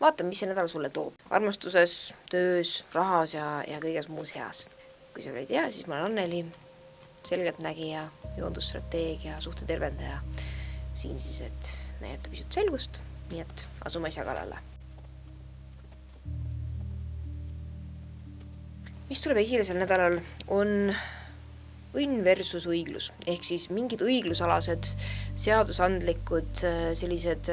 vaatame, mis see nädal sulle toob. Armastuses, töös, rahas ja kõiges muus heas. Kui sa veel ei tea, siis ma olen Anneli, selgeltnägija, joondusstrateegia, suhte tervendaja. Siin siis, et näidata pisut selgust, nii et asume asja kallale. Mis tuleb esile sel nädalal on õnn versus õiglus, ehk siis mingid õiglusalased, seadusandlikud sellised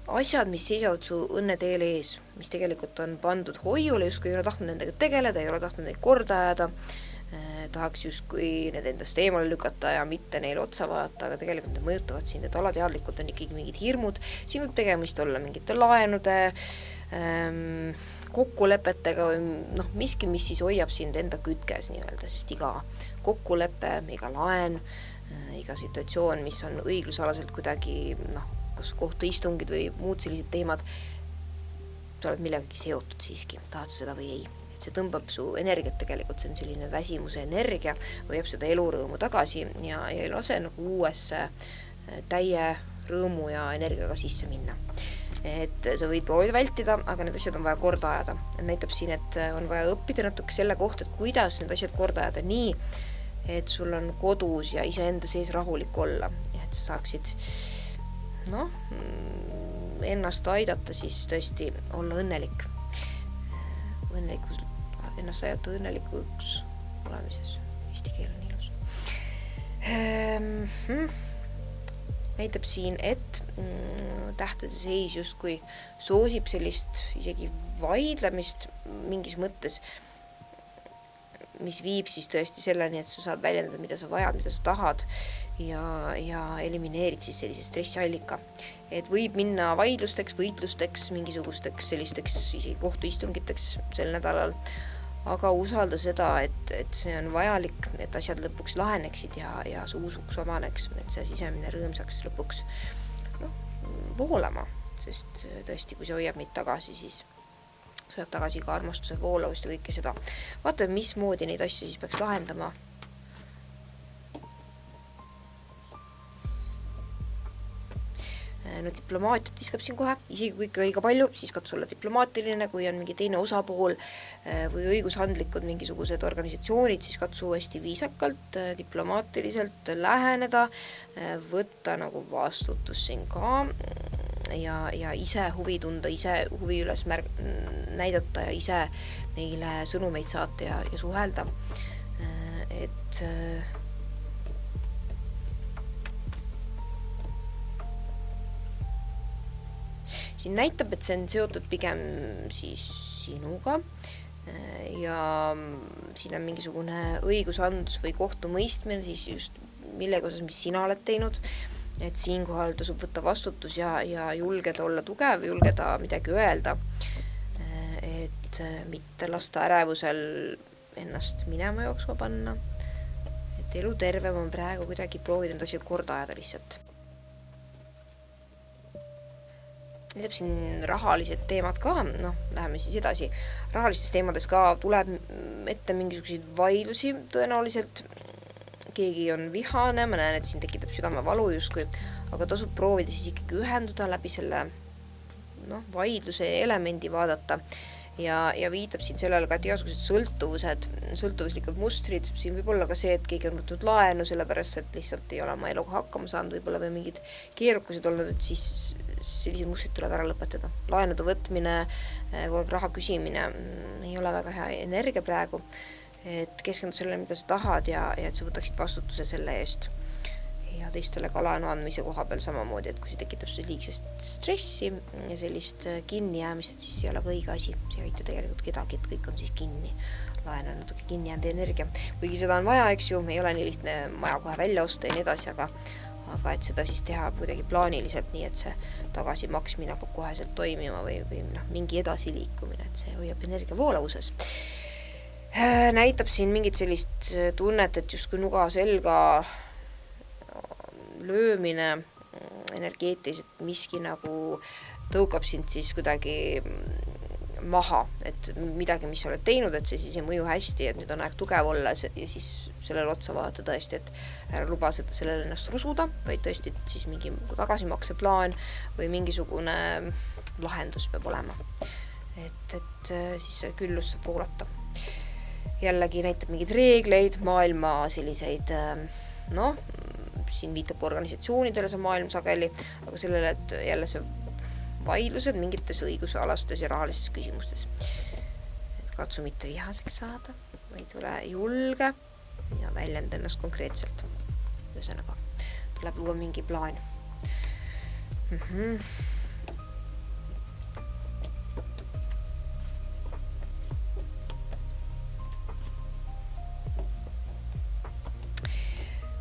asjad, mis seisavad su õnneteele ees, mis tegelikult on pandud hoiule, justkui ei ole tahtnud nendega tegeleda, ei ole tahtnud neid korda ajada, tahaks justkui need endast eemale lükata ja mitte neile otsa vaadata, aga tegelikult need mõjutavad sind, et alateadlikult on ikkagi mingid hirmud, siin võib tegemist olla mingite laenude, kokkulepetega või miski, mis siis hoiab sind enda kütkes nii-öelda, sest iga kokkulepe, iga laen, iga situatsioon, mis on õiglusalaselt kuidagi kas kohtuistungid või muud sellised teemad, sa oled millegagi seotud siiski, tahad sa seda või ei. Et see tõmbab su energiat tegelikult, see on selline väsimuse energia, hoiab seda elurõõmu tagasi ja ei lase uuesse täie rõõmu ja energiaga sisse minna. Et sa võid proovida vältida, aga need asjad on vaja korda ajada. Näitab siin, et on vaja õppida natuke selle kohta, et kuidas need asjad korda ajada nii, et sul on kodus ja iseenda sees rahulik olla. Ja et sa saaksid ennast aidata siis tõesti olla õnnelik. Ennast aidata õnnelikuks olemises. Eesti keel on ilus. Näitab siin, et tähtede seis justkui soosib sellist isegi vaidlemist mingis mõttes, mis viib siis tõesti selleni, et sa saad väljendada, mida sa vajad, mida sa tahad ja elimineerid siis sellise stressiallika. Et võib minna vaidlusteks, võitlusteks, mingisugusteks sellisteks isegi kohtuistungiteks sel nädalal, aga usalda seda, et see on vajalik, et asjad lõpuks laheneksid ja su usuks omaneks, et see sisemine rõõm saaks lõpuks voolama, sest tõesti, kui see hoiab meid tagasi, siis see hoiab tagasi ka armastuse voolavust ja kõike seda. Vaatame, mismoodi neid asju siis peaks lahendama. Diplomaatiat viskab siin kohe, isegi kui ikka õiga palju, siis katsu olla diplomaatiline, kui on mingi teine osapool või õigushandlikud mingisugused organisatsioonid, siis katsu hästi viisakalt, diplomaatiliselt läheneda, võtta vastutus siin ka ja ise huvi tunda, ise huvi üles näidata ja ise neile sõnumeid saata ja suhelda. Et siin näitab, et see on seotud pigem siis sinuga ja siin on mingisugune õigusandus või kohtumõistmine siis just millega osas, mis sina oled teinud, et siinkohal tasub võtta vastutus ja julgeda olla tugev, julgeda midagi öelda, et mitte lasta ärevusel ennast minema jooksma panna, et elu tervem on praegu kuidagi proovida need asjad korda ajada lihtsalt. Näitab siin rahalised teemad ka, läheme siis edasi. Rahalistes teemades ka tuleb ette mingisuguseid vaidlusi tõenäoliselt. Keegi on vihane, ma näen, et siin tekitab südamevalu justkui, aga tasub proovida siis ikkagi ühenduda läbi selle vaidluse elemendi vaadata ja viitab siin sellele ka, et igasugused sõltuvuslikud mustrid, siin võib olla ka see, et keegi on võtnud laenu, sellepärast, et lihtsalt ei ole oma eluga hakkama saanud, võib-olla või mingid keerukused olnud, et siis sellised mustrid tuleb ära lõpetada. Laenude võtmine, kogu aeg raha küsimine ei ole väga hea energia praegu, et keskendud sellele, mida sa tahad ja et sa võtaksid vastutuse selle eest. Ja teistele ka laenu andmise koha peal samamoodi, et kui see tekitab liigsest stressi ja sellist kinni jäämist, et siis ei ole ka õige asi. See ei aita tegelikult kedagi, et kõik on siis kinni. Laen on natuke kinni jäänud energia. Kuigi seda on vaja, eks ju, ei ole nii lihtne maja kohe välja osta ja nii edasi, aga et seda siis teha kuidagi plaaniliselt nii, et see tagasi maksmine hakkab koheselt toimima või mingi edasi liikumine, et see hoiab energia voolavuses. Näitab siin mingit sellist tunnet, et justkui nuga selga löömine energeetiliselt miski tõukab sind siis kuidagi maha, et midagi, mis sa oled teinud, et see siis ei mõju hästi, et nüüd on aeg tugev olla ja siis sellele otsa vaadata tõesti, et ära luba sellele ennast rusuda, vaid tõesti siis mingi tagasimakseplaan või mingisugune lahendus peab olema. Et siis see küllus saab voolata. Jällegi näitab mingeid reegleid, maailma selliseid, siin viitab organisatsioonidele see maailm sageli, aga sellele, et jälle see vaidlused mingites õigusalastes ja rahalistes küsimustes. Et katsu mitte vihaseks saada, vaid ole julge ja väljenda ennast konkreetselt. Ühesõnaga, tuleb luua mingi plaan.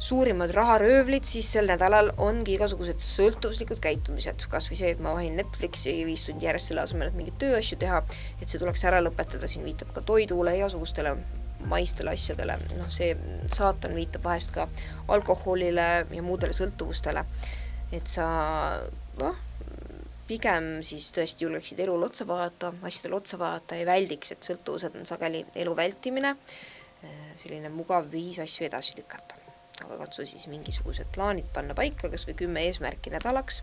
Suurimad raharöövlid siis sel nädalal ongi igasugused sõltuvuslikud käitumised. Kas või see, et ma vahin Netflixi 5 tundi järjest selle asemel, et mingid tööasju teha, et see tuleks ära lõpetada. Siin viitab ka toidule, igasugustele maistele asjadele. See saatan viitab vahest ka alkoholile ja muudele sõltuvustele. Et sa pigem siis tõesti julgeksid elul otsa vaadata, asjadel otsa vaadata ja väldiks, et sõltuvused on sageli elu vältimine. Selline mugav viis asju edasi lükata. Aga katsu siis mingisugused plaanid panna paika, kas või 10 eesmärki nädalaks,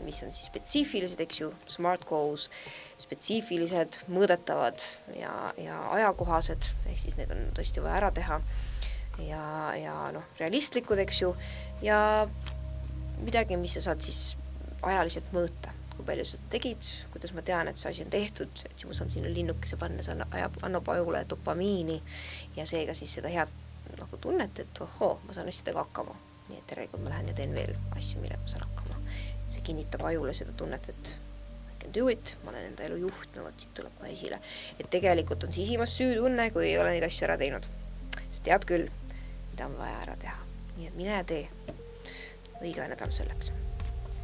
mis on siis spetsiifilised, eks ju, smart goals, spetsiifilised, mõõdetavad ja ajakohased, ehk siis need on tõesti vaja ära teha ja realistlikud, eks ju, ja midagi, mis sa saad siis ajaliselt mõõta, kui palju sa tegid, kuidas ma tean, et see asi on tehtud, et siis ma saan sinna linnukese panna, see annab ajule dopamiini ja seega siis seda head tunnet, et ma saan asjadega hakkama. Nii et tegelikult ma lähen ja teen veel asju, millega ma saan hakkama. See kinnitab ajule seda tunnet, et I can do it, ma olen enda elu juht, siit tuleb kohe esile. Et tegelikult on sisimas süütunne, kui ei ole neid asju ära teinud. Sa tead küll, mida on vaja ära teha. Nii et mine tee. Õige nädal selleks.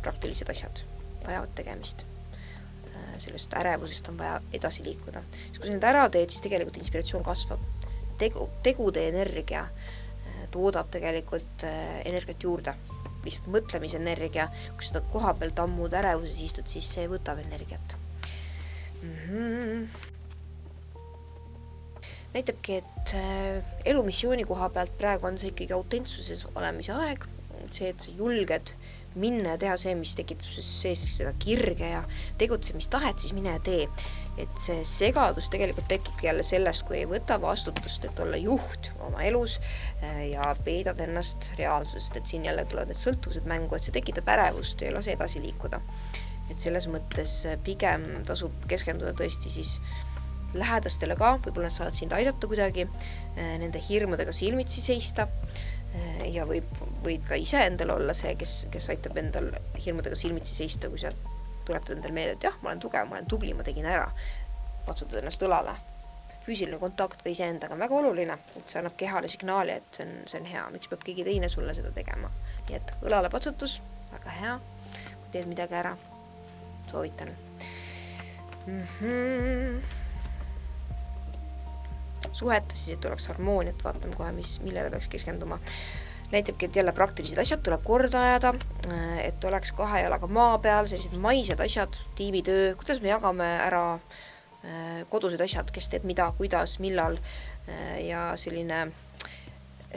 Praktilised asjad vajavad tegemist. Sellest ärevusest on vaja edasi liikuda. Kui sa need ära teed, siis tegelikult inspiratsioon kasvab. Tegude energia toodab tegelikult energiat juurde. Lihtsalt mõtlemise energia, kui seda koha peal tammud ärevuses istud, siis see võtab energiat. Näitabki, et elumissiooni koha pealt praegu on see ikkagi autentsuses olemise aeg. See, et sa julged minna ja teha see, mis tekitab sees seda kirge ja tegutsemistahet, siis mine ja tee. Et see segadus tegelikult tekib jälle sellest, kui ei võta vastutust, et olla juht oma elus ja peedad ennast reaalsusest, et siin jälle tulevad need sõltuvused mängu, et see tekitab ärevust ja lase edasi liikuda. Et selles mõttes pigem tasub keskenduda tõesti siis lähedastele ka, võib-olla nad saavad sind aidata kuidagi, nende hirmudega silmitsi seista ja võid ka ise endal olla see, kes aitab endal hirmudega silmitsi seista, kui sa tuletad endal meelde, et jah, ma olen tugev, ma olen tubli, ma tegin ära, patsutad ennast õlale. Füüsiline kontakt ka iseendaga on väga oluline, et see annab kehale signaali, et see on hea, miks peab keegi teine sulle seda tegema. Nii et õlale patsutus, väga hea, kui teed midagi ära, soovitan. Suhetes siis, et oleks harmooniat, vaatame kohe, millele peaks keskenduma. Näitabki, et jälle praktilised asjad tuleb korda ajada, et oleks 2 jalaga maa peal, sellised maised asjad, tiimitöö, kuidas me jagame ära kodused asjad, kes teeb mida, kuidas, millal ja selline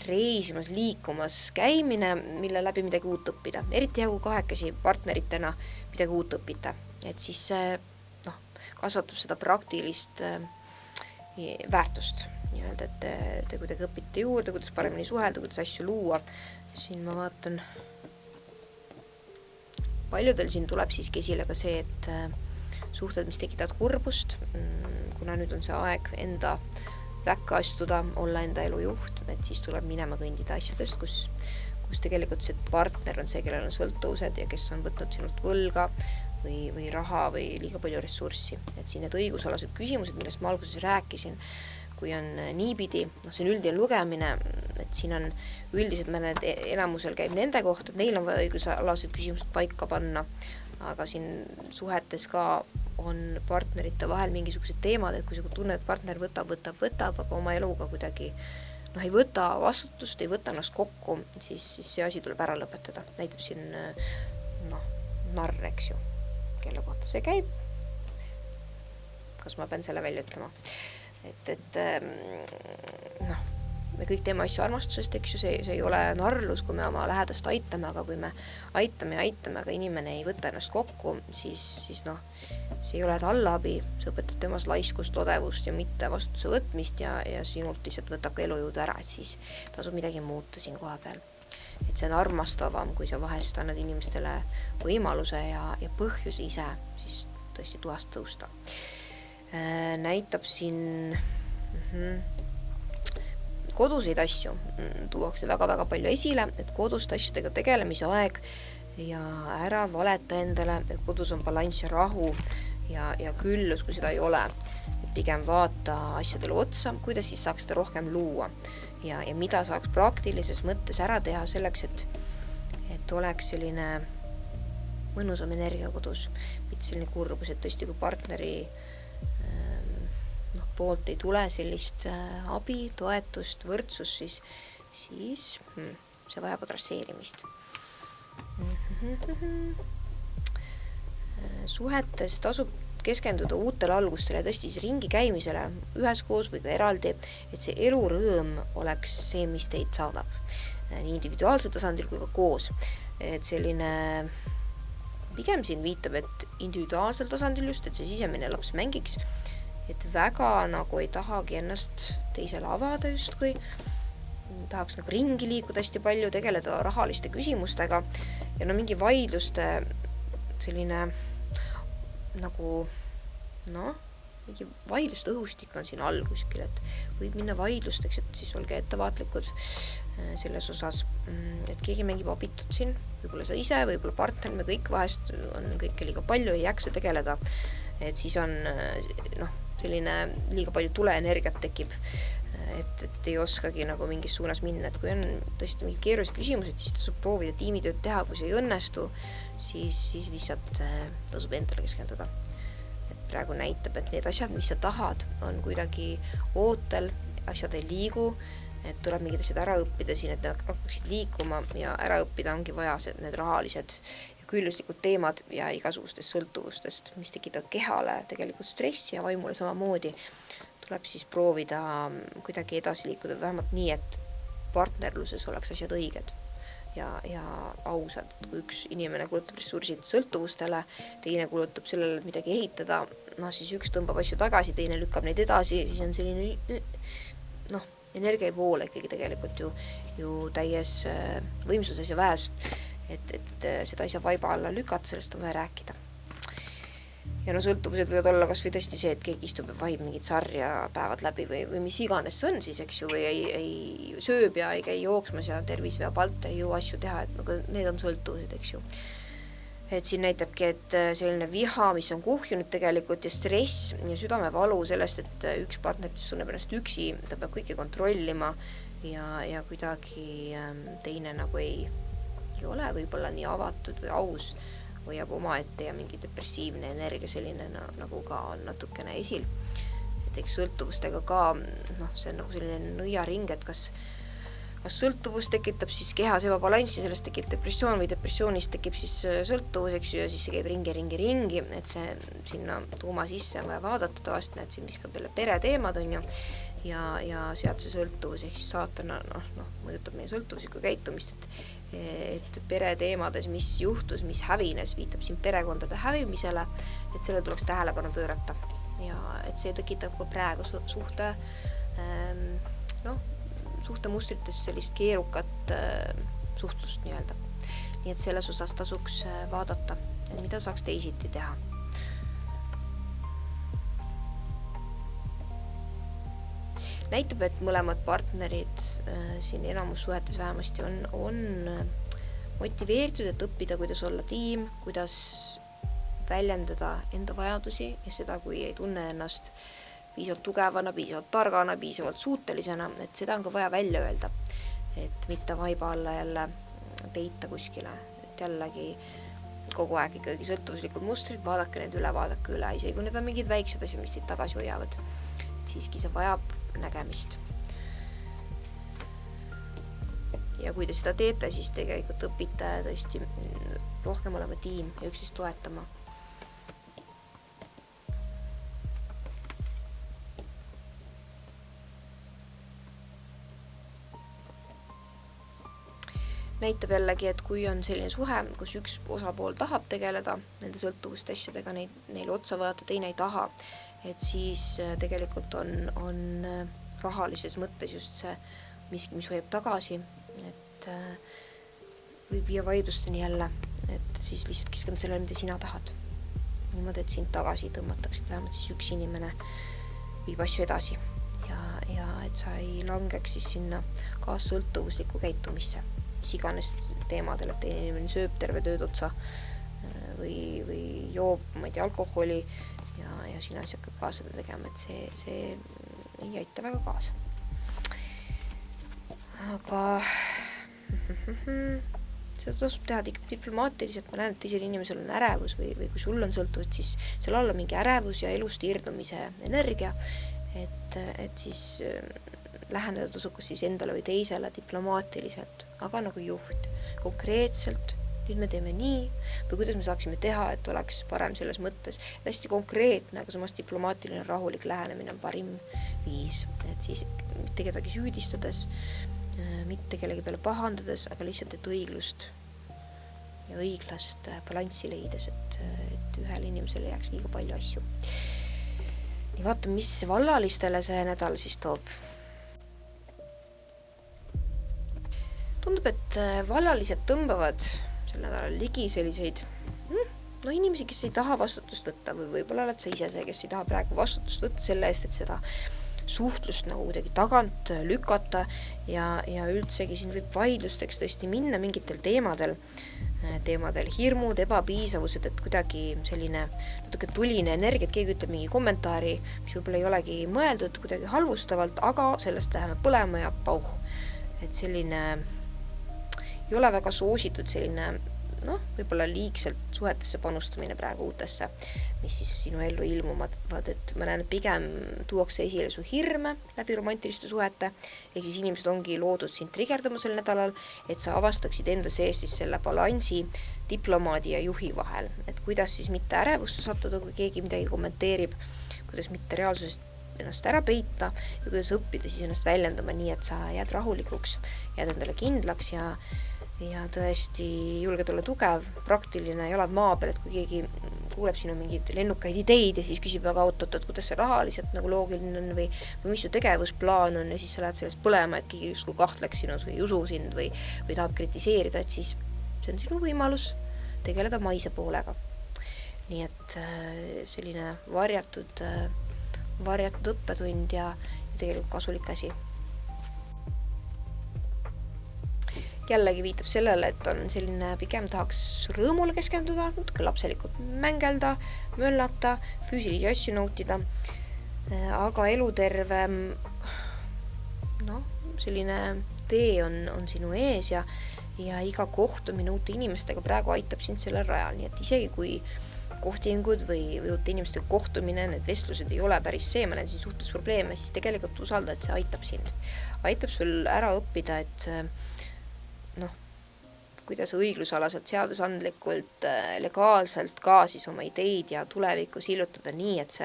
reisimas, liikumas käimine, mille läbi midagi uut õppida. Eriti hea, kui 2 partneritena midagi uut õpita, et siis kasvatab seda praktilist väärtust. Nii-öelda, et te kuidagi õpite juurde, kuidas paremini suhelda, kuidas asju luua. Siin ma vaatan, paljudel siin tuleb siiski esile ka see, et suhted, mis tekitavad kurbust, kuna nüüd on see aeg enda väkka astuda, olla enda elu juht, et siis tuleb minema kõndida asjadest, kus tegelikult see partner on see, kellel on sõltuvused ja kes on võtnud sinult võlga või raha või liiga palju ressurssi. Et siin need õigusalased küsimused, millest ma alguses rääkisin, kui on niipidi, see on üldine lugemine, et siin on üldiselt enamusel käib nende kohta, et neil on vaja õigusalased küsimused paika panna, aga siin suhetes ka on partnerite vahel mingisugused teemad, et kui sa tunned, et partner võtab, aga oma eluga kuidagi ei võta vastutust, ei võta ennast kokku, siis see asi tuleb ära lõpetada. Näitab siin narr, eks ju, kelle kohta see käib. Kas ma pean selle välja ütlema? Et me kõik teeme asju armastusest, eks ju, see ei ole narrus, kui me oma lähedast aitame, aga kui me aitame, aga inimene ei võta ennast kokku, siis see ei ole tallaabi, see õpetab temas laiskust, odevust ja mitte vastutuse võtmist ja sinult lihtsalt võtab ka elujõudu ära, et siis tasub midagi muuta siin koha peal. Et see on armastavam, kui sa vahest annad inimestele võimaluse ja põhjuse ise siis tõesti tuast tõusta. Näitab siin koduseid asju, tuuakse väga-väga palju esile, et koduste asjadega tegelemise aeg ja ära valeta endale, et kodus on balanss ja rahu ja küllus, kui seda ei ole. Et pigem vaata asjadele otsa, kuidas siis saaks seda rohkem luua ja mida saaks praktilises mõttes ära teha selleks, et oleks selline mõnusam energia kodus, mitte selline kurbus, et tõesti kui partneri poolt ei tule sellist abi, toetust, võrdsust, siis see vajab adresseerimist. Suhetes tasub keskenduda uutele algustele ja tõesti ringi käimisele üheskoos või ka eraldi, et see elurõõm oleks see, mis teid saadab. Nii individuaalsel tasandil kui ka koos. Et selline pigem siin viitab, et individuaalsel tasandil just, et see sisemine laps mängiks, et väga nagu ei tahagi ennast teisele avada justkui, tahaks nagu ringi liikuda hästi palju, tegeleda rahaliste küsimustega ja mingi vaidluste selline nagu mingi vaidluste õhustik on siin all kuskil, et võib minna vaidlusteks, et siis olge ettevaatlikud selles osas, et keegi mängib abitut siin, võib-olla sa ise, võib-olla partner, me kõik vahest on kõike liiga palju, ei jaksa tegeleda, et siis on selline liiga palju tuleenergiat tekib, et ei oskagi nagu mingis suunas minna, et kui on tõesti mingid keerulised küsimused, siis tasub proovida tiimitööd teha, kui see ei õnnestu, siis lihtsalt tasub endale keskenduda. Et praegu näitab, et need asjad, mis sa tahad, on kuidagi ootel, asjad ei liigu, et tuleb mingid asjad ära õppida siin, et need hakkaksid liikuma ja ära õppida ongi vaja need rahalised ja külluslikud teemad ja igasugustest sõltuvustest, mis tekitavad kehale tegelikult stressi ja vaimule samamoodi. Tuleb siis proovida kuidagi edasi liikuda vähemalt nii, et partnerluses oleks asjad õiged ja ausad. Kui üks inimene kulutab ressursid sõltuvustele, teine kulutab sellele, et midagi ehitada, siis üks tõmbab asju tagasi, teine lükkab neid edasi, siis on selline energia ei voole ikkagi tegelikult ju täies võimsuses ja väes, et seda ei saa vaiba alla lükata, sellest on vaja rääkida. Ja sõltuvused võivad olla kas või tõesti see, et keegi istub ja vahib mingid sarja päevad läbi või mis iganes see on siis, eks ju, või ei sööb ja ei käi jooksmas ja tervis veab alt, ei jõua asju teha, et need on sõltuvused, eks ju. Et siin näitabki, et selline viha, mis on kuhjunud tegelikult ja stress ja südamevalu sellest, et üks partneritest tunneb ennast üksi, ta peab kõike kontrollima ja kuidagi teine nagu ei ole võib-olla nii avatud või aus, hoiab oma ette ja mingi depressiivne energia selline nagu ka on natukene esil. Et eks sõltuvustega ka, see on nagu selline nõiaring, et kas sõltuvus tekitab siis kehas ebabalanssi, sellest tekib depressioon või depressioonist tekib siis sõltuvus, eks ju, ja siis see käib ringi, et see sinna tuuma sisse on vaja vaadata tavaliselt, et siin viskab jälle pereteemad on ju, ja sealt see sõltuvus, ehk siis saatana mõjutab meie sõltuvuslikku käitumist, et pereteemades, mis juhtus, mis hävines, viitab siin perekondade hävimisele, et selle tuleks tähelepanu pöörata ja et see tekitab ka praegu suhte mustrites sellist keerukat suhtlust nii-öelda. Nii et selles osas tasuks vaadata, et mida saaks teisiti teha. Näitab, et mõlemad partnerid siin enamussuhetes vähemasti on motiveeritud, et õppida, kuidas olla tiim, kuidas väljendada enda vajadusi ja seda, kui ei tunne ennast piisavalt tugevana, piisavalt targana, piisavalt suutelisena, et seda on ka vaja välja öelda, et mitte vaiba alla jälle peita kuskile, et jällegi kogu aeg ikkagi sõltuvuslikud mustrid, vaadake need üle, isegi kui need on mingid väiksed asjad, mis teid tagasi hoiavad, et siiski see vajab nägemist. Ja kui te seda teete, siis tegelikult õpite tõesti rohkem olema tiim ja üksteist toetama. näitab jällegi, et kui on selline suhe, kus üks osapool tahab tegeleda nende sõltuvuste asjadega, neile otsa vaadata, teine ei taha, et siis tegelikult on rahalises mõttes just see miski, mis hoiab tagasi, et võib viia vaidlusteni jälle, et siis lihtsalt keskenduda sellele, mida sina tahad. Niimoodi, et sind tagasi tõmmatakse, vähemalt siis üks inimene viib asju edasi ja et sa ei langeks siis sinna kaassõltuvuslikku käitumisse, mis iganes teemadel, et teine inimene sööb terve tööd otsa või joob, ma ei tea, alkoholi ja sina siis hakkad ka seda tegema, et see ei aita väga kaasa. Aga seda tasub teha diplomaatiliselt, ma näen, et teisel inimesel on ärevus või kui sul on sõltuvus, siis seal olla mingi ärevus ja elust irdumise energia, et siis läheneda tasub kas siis endale või teisele diplomaatiliselt, aga nagu juht, konkreetselt, nüüd me teeme nii, või kuidas me saaksime teha, et oleks parem selles mõttes, hästi konkreetne, aga samas diplomaatiline rahulik lähenemine on parim viis, et siis mitte kedagi süüdistades, mitte kellegi peale pahandades, aga lihtsalt, et õiglust ja õiglast balanssi leides, et ühel inimesel jääks liiga palju asju. Nii vaatame, mis vallalistele see nädal siis toob. Tundub, et vallalised tõmbavad sel nädalal ligi selliseid inimesi, kes ei taha vastutust võtta või võib-olla oled sa ise see, kes ei taha praegu vastutust võtta selle eest, et seda suhtlust nagu kuidagi tagant lükata ja üldsegi siin võib vaidlusteks tõesti minna mingitel teemadel, hirmud, ebapiisavused, et kuidagi selline natuke tuline energia, et keegi ütleb mingi kommentaari, mis võib-olla ei olegi mõeldud kuidagi halvustavalt, aga sellest läheme põlema ja pauh. Et selline ei ole väga soositud selline võib-olla liigselt suhetesse panustamine praegu uutesse, mis siis sinu ellu ilmuvad, et ma näen, et pigem tuuakse esile su hirme läbi romantiliste suhete, ehk siis inimesed ongi loodud sind trigerdama sel nädalal, et sa avastaksid enda sees siis selle balansi diplomaadi ja juhi vahel, et kuidas siis mitte ärevusse sattuda, kui keegi midagi kommenteerib, kuidas mitte reaalsusest ennast ära peita ja kuidas õppida siis ennast väljendama nii, et sa jääd rahulikuks, jääd endale kindlaks ja tõesti julged olla tugev, praktiline, jalad maa peal, et kui keegi kuuleb sinu mingeid lennukaid ideid ja siis küsib väga et kuidas see rahaliselt nagu loogiline on või mis su tegevusplaan on ja siis sa lähed sellest põlema, et keegi justkui kahtleks sinus või ei usu sind või tahab kritiseerida, et siis see on sinu võimalus tegeleda maise poolega. Nii et selline varjatud õppetund ja tegelikult kasulik asi. Jällegi viitab sellele, et on selline pigem tahaks rõõmule keskenduda, natuke lapselikult mängelda, möllata, füüsilisi asju nautida, aga eluterve selline tee on sinu ees ja iga kohtumine uute inimestega praegu aitab sind selle rajal, nii et isegi kui kohtingud või uute inimestega kohtumine, need vestlused ei ole päris see, ma näen siin suhtlusprobleeme, siis tegelikult usalda, et see aitab sind. Aitab sul ära õppida, et kuidas õiglusalaselt, seadusandlikult, legaalselt ka siis oma ideid ja tulevikku sillutada nii, et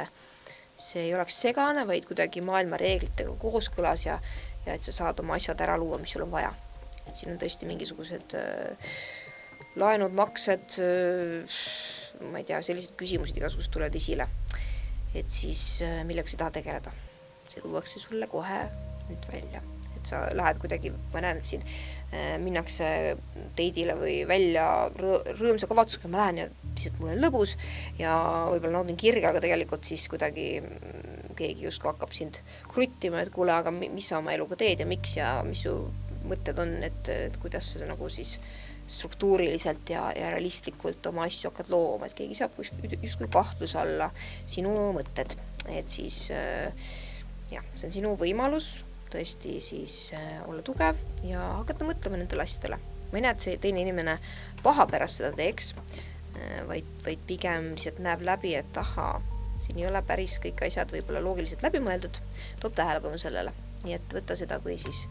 see ei oleks segane, vaid kuidagi maailma reeglitega kooskõlas ja et sa saad oma asjad ära luua, mis sul on vaja. Et siin on tõesti mingisugused laenud, maksed, ma ei tea, sellised küsimused igasugused tulevad esile. Et siis millega sa taha tegeleda. See tuuakse sulle kohe nüüd välja. Et sa lähed kuidagi, ma näen, et siin minnakse teidile või välja rõõmsa kavatsusega, ma lähen ja lihtsalt mul on lõbus ja võib-olla naudin kirge, aga tegelikult siis kuidagi keegi justkui hakkab sind kruttima, et kuule, aga mis sa oma eluga teed ja miks ja mis su mõtted on, et kuidas sa nagu siis struktuuriliselt ja realistlikult oma asju hakkad looma, et keegi saab justkui kahtluse alla sinu mõtted, et siis see on sinu võimalus tõesti siis olla tugev ja hakata mõtlema nendele asjadele. Ma ei näe, et see teine inimene paha pärast seda teeks, vaid pigem lihtsalt näeb läbi, et siin ei ole päris kõik asjad võib-olla loogiliselt läbi mõeldud, toob tähelepanu sellele. Nii et võtta seda kui siis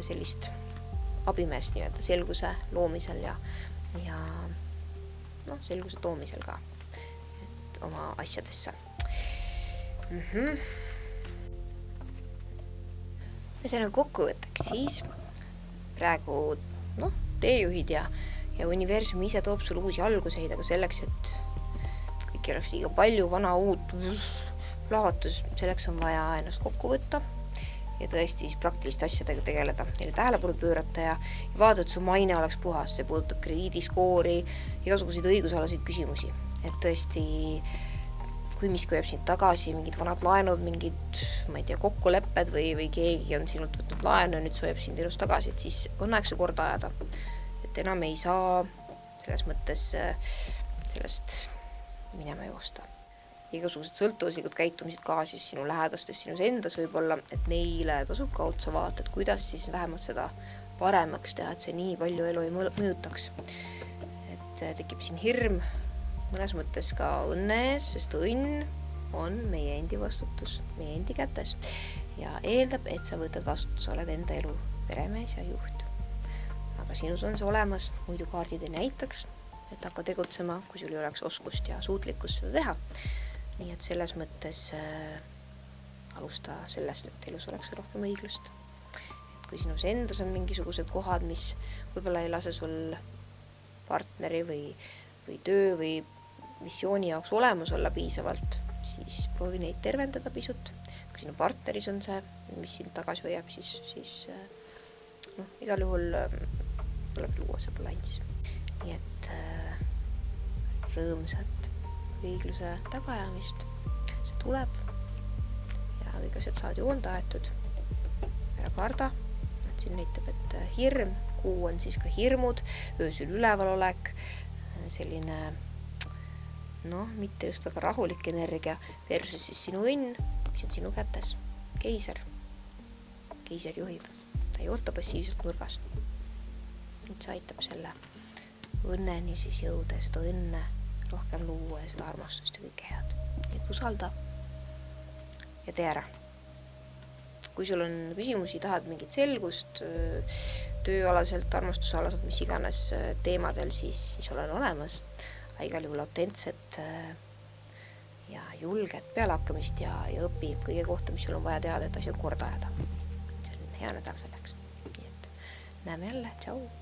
sellist abimeest nii-öelda selguse loomisel ja selguse toomisel ka et oma asjadesse. Ja see kokkuvõtteks siis praegu teejuhid ja universum ise toob sulle uusi alguseid, aga selleks, et kõik ei oleks liiga palju vana uut plahvatus, selleks on vaja ennast kokku võtta ja tõesti siis praktiliste asjadega tegeleda, neile tähelepanu pöörata ja vaadata, et su maine oleks puhas, see puudutab krediidiskoori, igasuguseid õigusalaseid küsimusi, et tõesti kui miski hoiab sind tagasi, mingid vanad laenud, mingid, ma ei tea, kokkulepped või keegi on sinult võtnud laenu ja nüüd see hoiab sind elus tagasi, et siis on aeg see korda ajada. Et enam ei saa selles mõttes sellest minema joosta. Igasugused sõltuvuslikud käitumised ka siis sinu lähedastes, sinus endas võib-olla, et neile tasub ka otsa vaata, et kuidas siis vähemalt seda paremaks teha, et see nii palju elu ei mõjutaks. Et tekib siin hirm, mõnes mõttes ka õnne ees, sest õnn on meie endi vastutus, meie endi kätes ja eeldab, et sa võtad vastutus, oled enda elu peremees ja juht. Aga sinus on see olemas, muidu kaardid ei näitaks, et hakka tegutsema, kui sul ei oleks oskust ja suutlikkust seda teha. Nii et selles mõttes alusta sellest, et elus oleks rohkem õiglust. Et kui sinus endas on mingisugused kohad, mis võib-olla ei lase sul partneri või töö või missiooni jaoks olemas olla piisavalt, siis proovi neid tervendada pisut. Kui sinu partneris on see, mis sind tagasi hoiab, siis igal juhul tuleb luua see balanss. Nii et rõõmsat õigluse tagaajamist, see tuleb ja kõik asjad saavad joonda aetud. Ära karda, et siin näitab, et hirm, kuu on siis ka hirmud, öösül ülevalolek, selline mitte just väga rahulik energia versus siis sinu õnn, mis on sinu kätes. Keiser juhib, ta ei oota passiivselt nurgas. Nüüd see aitab selle õnneni siis jõuda ja seda õnne rohkem luua ja seda armastust ja kõike head. Nii et usalda ja tee ära. Kui sul on küsimusi, tahad mingit selgust, tööalaselt, armastusalaselt, mis iganes teemadel, siis olen olemas. Igal juhul autentset ja julget pealehakkamist ja õpi kõige kohta, mis sul on vaja teada, et asjad korda ajada. See on hea nädal selleks. Nii et näeme jälle, tšau!